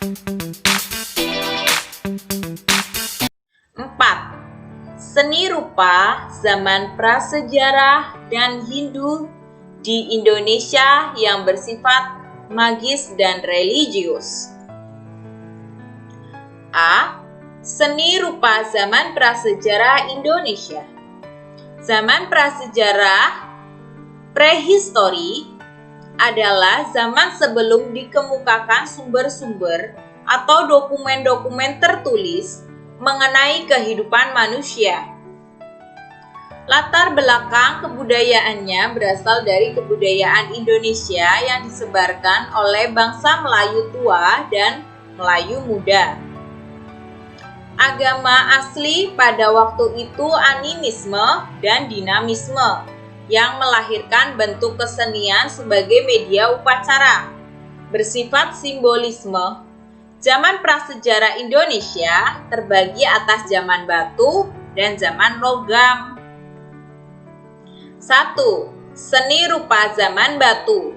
4. Seni rupa zaman prasejarah dan Hindu di Indonesia yang bersifat magis dan religius. A. Seni rupa zaman prasejarah Indonesia. Zaman prasejarah prehistori adalah zaman sebelum dikemukakan sumber-sumber atau dokumen-dokumen tertulis mengenai kehidupan manusia. Latar belakang kebudayaannya berasal dari kebudayaan Indonesia yang disebarkan oleh bangsa Melayu tua dan Melayu muda. Agama asli pada waktu itu animisme dan dinamisme yang melahirkan bentuk kesenian sebagai media upacara, bersifat simbolisme. Zaman prasejarah Indonesia terbagi atas zaman batu dan zaman logam. 1. Seni rupa zaman batu.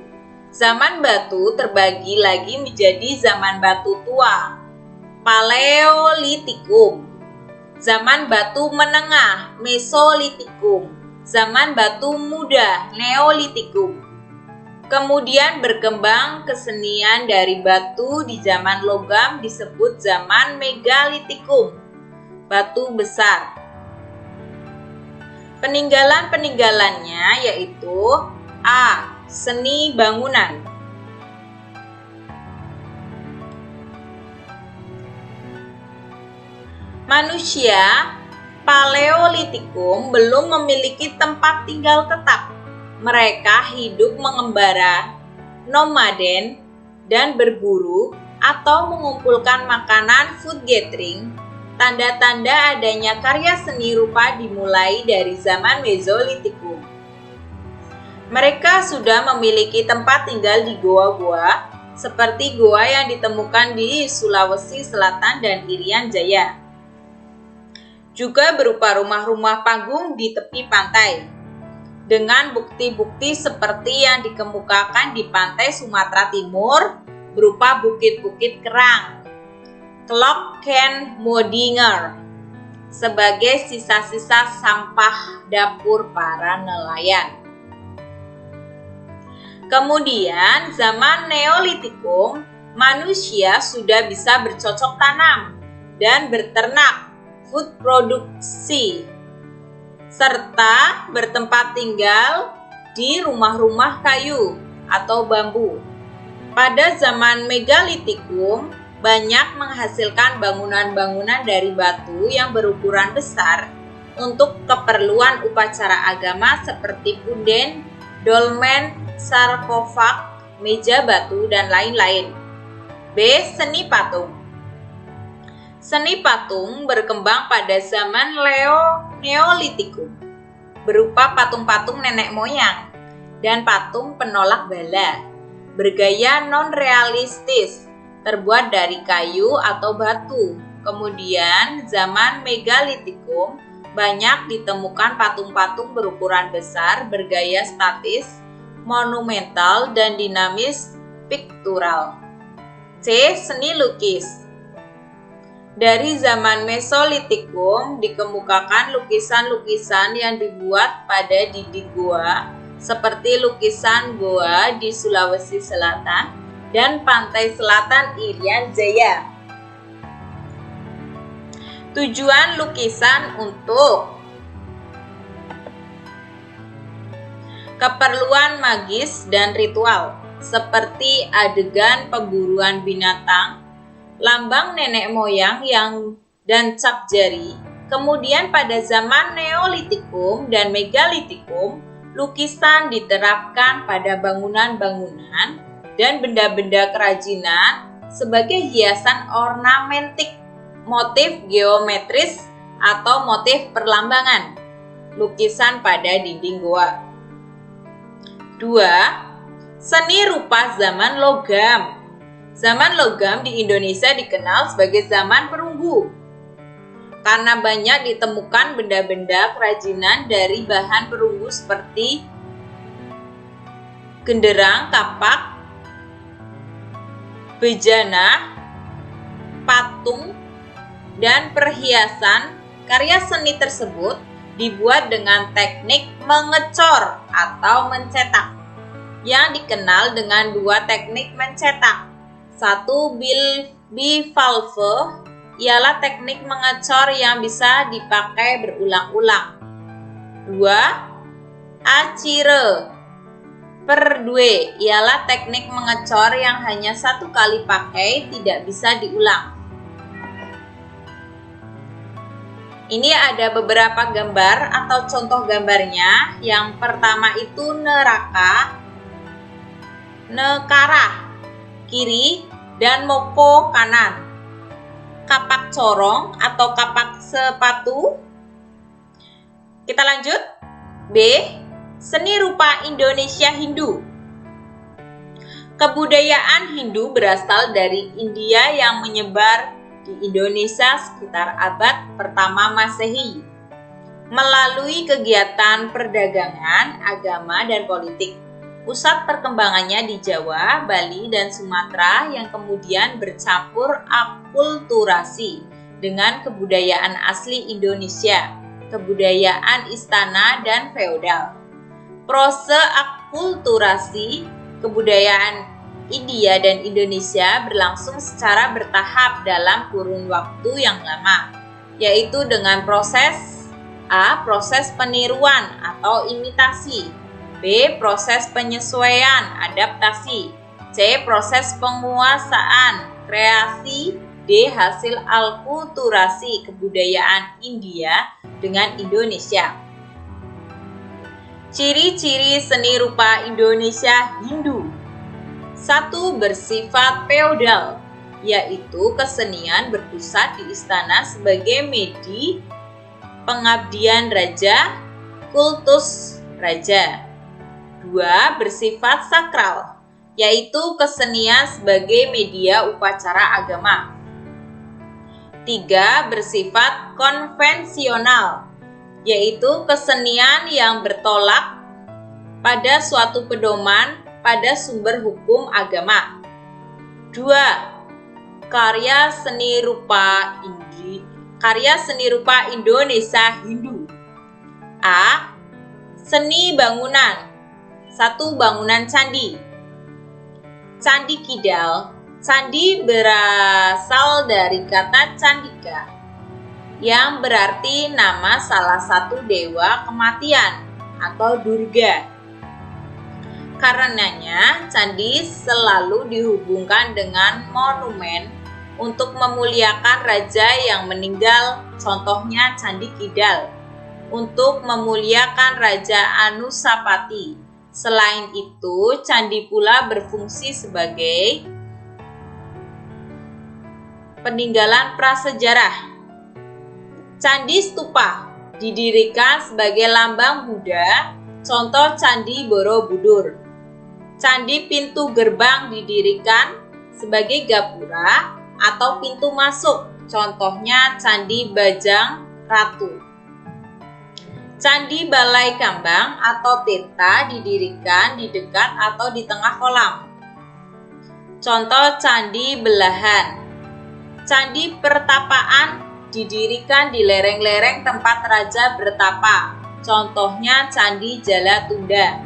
Zaman batu terbagi lagi menjadi zaman batu tua, Paleolitikum, zaman batu menengah, Mesolitikum, zaman batu muda, Neolitikum. Kemudian berkembang kesenian dari batu di zaman logam disebut zaman Megalitikum, batu besar. Peninggalan-peninggalannya yaitu A. Seni bangunan. Manusia Paleolitikum belum memiliki tempat tinggal tetap. Mereka hidup mengembara, nomaden, dan berburu atau mengumpulkan makanan food gathering. Tanda-tanda adanya karya seni rupa dimulai dari zaman Mesolitikum. Mereka sudah memiliki tempat tinggal di goa-goa, seperti goa yang ditemukan di Sulawesi Selatan dan Irian Jaya. Juga berupa rumah-rumah panggung di tepi pantai, dengan bukti-bukti seperti yang dikemukakan di pantai Sumatera Timur, berupa bukit-bukit kerang, Klokkenmodinger, sebagai sisa-sisa sampah dapur para nelayan. Kemudian zaman Neolitikum, manusia sudah bisa bercocok tanam dan berternak, food produksi, serta bertempat tinggal di rumah-rumah kayu atau bambu. Pada zaman Megalitikum, banyak menghasilkan bangunan-bangunan dari batu yang berukuran besar untuk keperluan upacara agama seperti punden, dolmen, sarkofag, meja batu, dan lain-lain. B. Seni patung. Seni patung berkembang pada zaman Neolitikum, berupa patung-patung nenek moyang dan patung penolak bala, bergaya non-realistis, terbuat dari kayu atau batu. Kemudian zaman Megalitikum banyak ditemukan patung-patung berukuran besar, bergaya statis, monumental, dan dinamis piktural. C. Seni lukis. Dari zaman Mesolitikum dikemukakan lukisan-lukisan yang dibuat pada dinding goa, seperti lukisan goa di Sulawesi Selatan dan pantai selatan Irian Jaya. Tujuan lukisan untuk keperluan magis dan ritual, seperti adegan pemburuan binatang, lambang nenek moyang dan cap jari. Kemudian pada zaman Neolitikum dan Megalitikum, lukisan diterapkan pada bangunan-bangunan dan benda-benda kerajinan sebagai hiasan ornamentik, motif geometris atau motif perlambangan, lukisan pada dinding goa. 2. Seni rupa zaman logam. Zaman logam di Indonesia dikenal sebagai zaman perunggu, karena banyak ditemukan benda-benda kerajinan dari bahan perunggu seperti genderang, kapak, bejana, patung, dan perhiasan. Karya seni tersebut dibuat dengan teknik mengecor atau mencetak, yang dikenal dengan dua teknik mencetak. Satu, bivalve, ialah teknik mengecor yang bisa dipakai berulang-ulang. Dua, acire per due, ialah teknik mengecor yang hanya satu kali pakai, tidak bisa diulang. Ini ada beberapa gambar atau contoh gambarnya. Yang pertama itu neraka, nekara kiri, dan moko kanan. Kapak corong atau kapak sepatu. Kita lanjut. B. Seni rupa Indonesia Hindu. Kebudayaan Hindu berasal dari India yang menyebar di Indonesia sekitar abad pertama Masehi melalui kegiatan perdagangan, agama, dan politik. Pusat perkembangannya di Jawa, Bali, dan Sumatera yang kemudian bercampur akulturasi dengan kebudayaan asli Indonesia, kebudayaan istana dan feodal. Proses akulturasi kebudayaan India dan Indonesia berlangsung secara bertahap dalam kurun waktu yang lama, yaitu dengan proses A. Proses peniruan atau imitasi, B. Proses penyesuaian, adaptasi, C. Proses penguasaan, kreasi, D. Hasil akulturasi kebudayaan India dengan Indonesia. Ciri-ciri seni rupa Indonesia Hindu. 1. Bersifat feodal, yaitu kesenian berpusat di istana sebagai medi pengabdian raja, kultus raja. 2. Bersifat sakral, yaitu kesenian sebagai media upacara agama. 3. Bersifat konvensional, yaitu kesenian yang bertolak pada suatu pedoman pada sumber hukum agama. 2. Karya seni rupa Indonesia Hindu. A. Seni bangunan. 1. Bangunan candi. Candi Kidal. Candi berasal dari kata candika, yang berarti nama salah satu dewa kematian atau Durga. Karenanya, candi selalu dihubungkan dengan monumen untuk memuliakan raja yang meninggal, contohnya Candi Kidal, untuk memuliakan Raja Anusapati. Selain itu, candi pula berfungsi sebagai peninggalan prasejarah. Candi stupa didirikan sebagai lambang Buddha, contoh Candi Borobudur. Candi pintu gerbang didirikan sebagai gapura atau pintu masuk, contohnya Candi Bajang Ratu. Candi Balai Kambang atau Tirta didirikan di dekat atau di tengah kolam, contoh Candi Belahan. Candi Pertapaan didirikan di lereng-lereng tempat raja bertapa, contohnya Candi Jalatunda.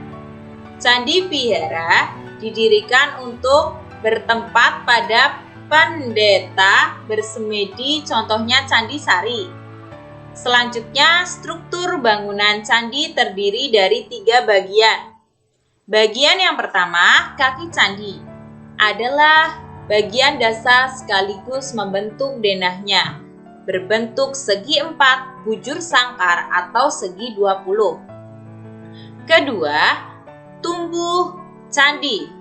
Candi Vihara didirikan untuk bertempat pada pendeta bersemedi, contohnya Candi Sari. Selanjutnya, struktur bangunan candi terdiri dari 3 bagian. Bagian yang pertama, kaki candi, adalah bagian dasar sekaligus membentuk denahnya, berbentuk segi 4, bujur sangkar atau segi 20. Kedua, tubuh candi.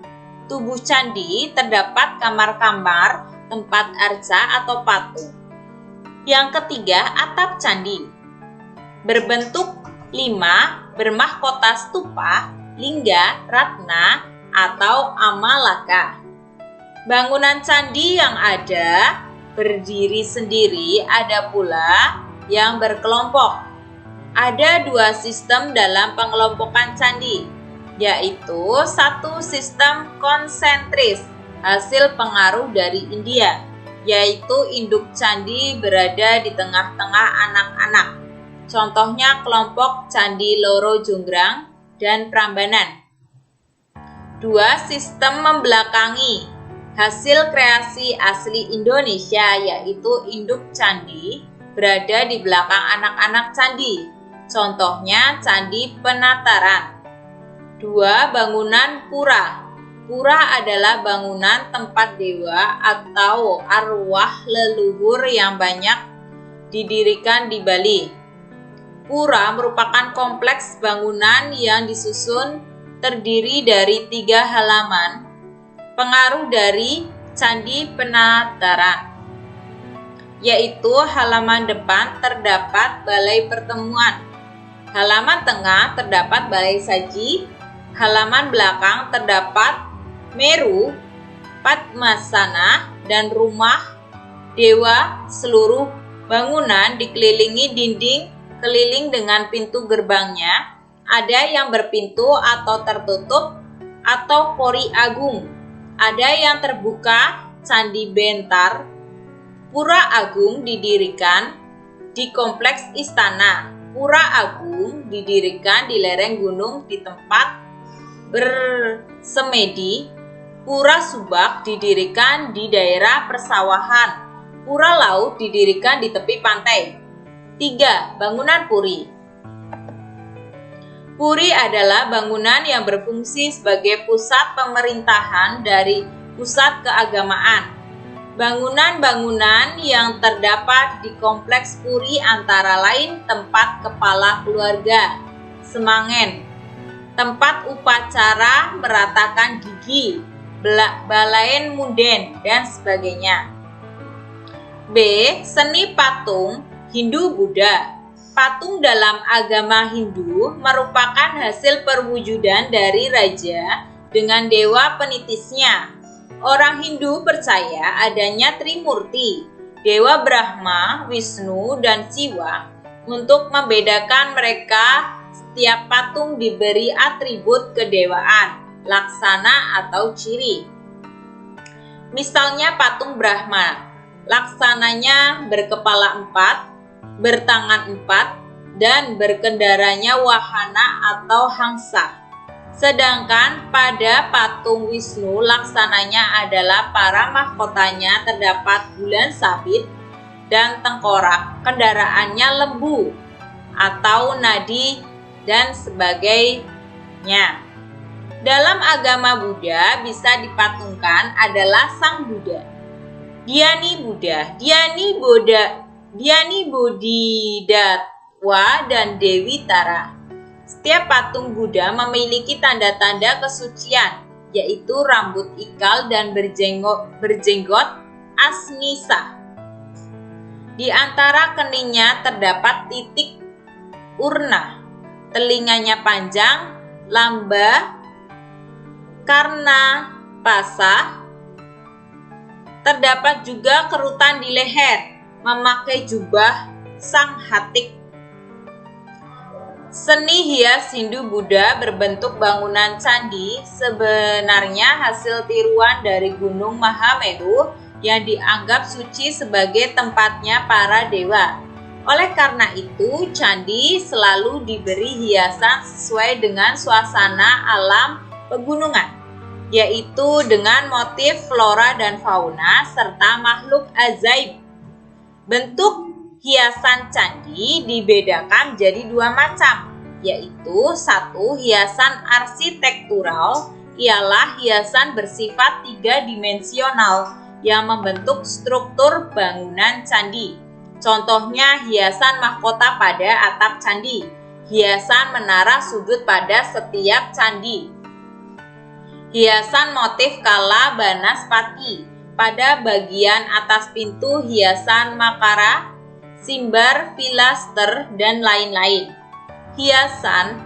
Tubuh candi terdapat kamar-kamar, tempat arca atau patung. Yang ketiga, atap candi. Berbentuk 5, bermahkota stupa, lingga, ratna, atau amalaka. Bangunan candi yang ada berdiri sendiri, ada pula yang berkelompok. Ada 2 sistem dalam pengelompokan candi, yaitu 1 sistem konsentris, hasil pengaruh dari India, yaitu induk candi berada di tengah-tengah anak-anak. Contohnya kelompok Candi Loro Jonggrang dan Prambanan. 2. Sistem membelakangi. Hasil kreasi asli Indonesia yaitu induk candi berada di belakang anak-anak candi. Contohnya Candi Penataran. 2. Bangunan pura. Pura adalah bangunan tempat dewa atau arwah leluhur yang banyak didirikan di Bali. Pura merupakan kompleks bangunan yang disusun terdiri dari 3 halaman. Pengaruh dari Candi Penataran, yaitu halaman depan terdapat balai pertemuan, halaman tengah terdapat balai saji, halaman belakang terdapat Meru, Padmasana, dan rumah dewa. Seluruh bangunan dikelilingi dinding keliling dengan pintu gerbangnya. Ada yang berpintu atau tertutup atau pori agung. Ada yang terbuka, Candi Bentar. Pura Agung didirikan di kompleks istana. Pura Agung didirikan di lereng gunung di tempat bersemedi. Pura Subak didirikan di daerah persawahan. Pura Laut didirikan di tepi pantai. 3. Bangunan Puri. Puri adalah bangunan yang berfungsi sebagai pusat pemerintahan dari pusat keagamaan. Bangunan-bangunan yang terdapat di kompleks Puri antara lain tempat kepala keluarga, semangen, tempat upacara meratakan gigi, balaen munden, dan sebagainya. B. Seni patung Hindu-Buddha. Patung dalam agama Hindu merupakan hasil perwujudan dari raja dengan dewa penitisnya. Orang Hindu percaya adanya Trimurti, Dewa Brahma, Wisnu, dan Siwa. Untuk membedakan mereka, setiap patung diberi atribut kedewaan, laksana atau ciri. Misalnya patung Brahma, laksananya berkepala 4, bertangan 4, dan berkendaranya wahana atau hangsa. Sedangkan pada patung Wisnu, laksananya adalah para mahkotanya terdapat bulan sabit dan tengkorak, kendaraannya lembu atau nadi, dan sebagainya. Dalam agama Buddha bisa dipatungkan adalah Sang Buddha, Dhyani Buddha, Dhyani Bodhidatwa, dan Dewi Tara. Setiap patung Buddha memiliki tanda-tanda kesucian, yaitu rambut ikal dan berjenggot asmisa. Di antara keningnya terdapat titik urna, telinganya panjang, lamba, karna pasah. Terdapat juga kerutan di leher, memakai jubah sang hatik. Seni hias Hindu-Buddha berbentuk bangunan candi sebenarnya hasil tiruan dari Gunung Mahameru yang dianggap suci sebagai tempatnya para dewa. Oleh karena itu, candi selalu diberi hiasan sesuai dengan suasana alam pegunungan, yaitu dengan motif flora dan fauna serta makhluk ajaib. Bentuk hiasan candi dibedakan jadi 2 macam, yaitu 1. Hiasan arsitektural ialah hiasan bersifat 3-dimensional yang membentuk struktur bangunan candi. Contohnya hiasan mahkota pada atap candi, hiasan menara sudut pada setiap candi, hiasan motif kala banaspati pada bagian atas pintu, hiasan makara, simbar, pilaster, dan lain-lain. Hiasan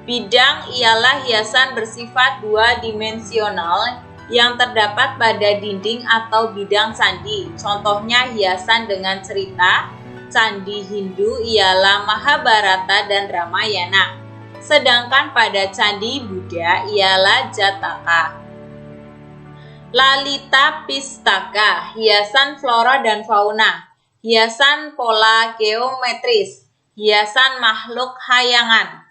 bidang ialah hiasan bersifat 2-dimensional yang terdapat pada dinding atau bidang candi. Contohnya hiasan dengan cerita candi Hindu ialah Mahabharata dan Ramayana. Sedangkan pada candi Buddha ialah Jataka. Lalita Pistaka, hiasan flora dan fauna, hiasan pola geometris, hiasan makhluk hayangan.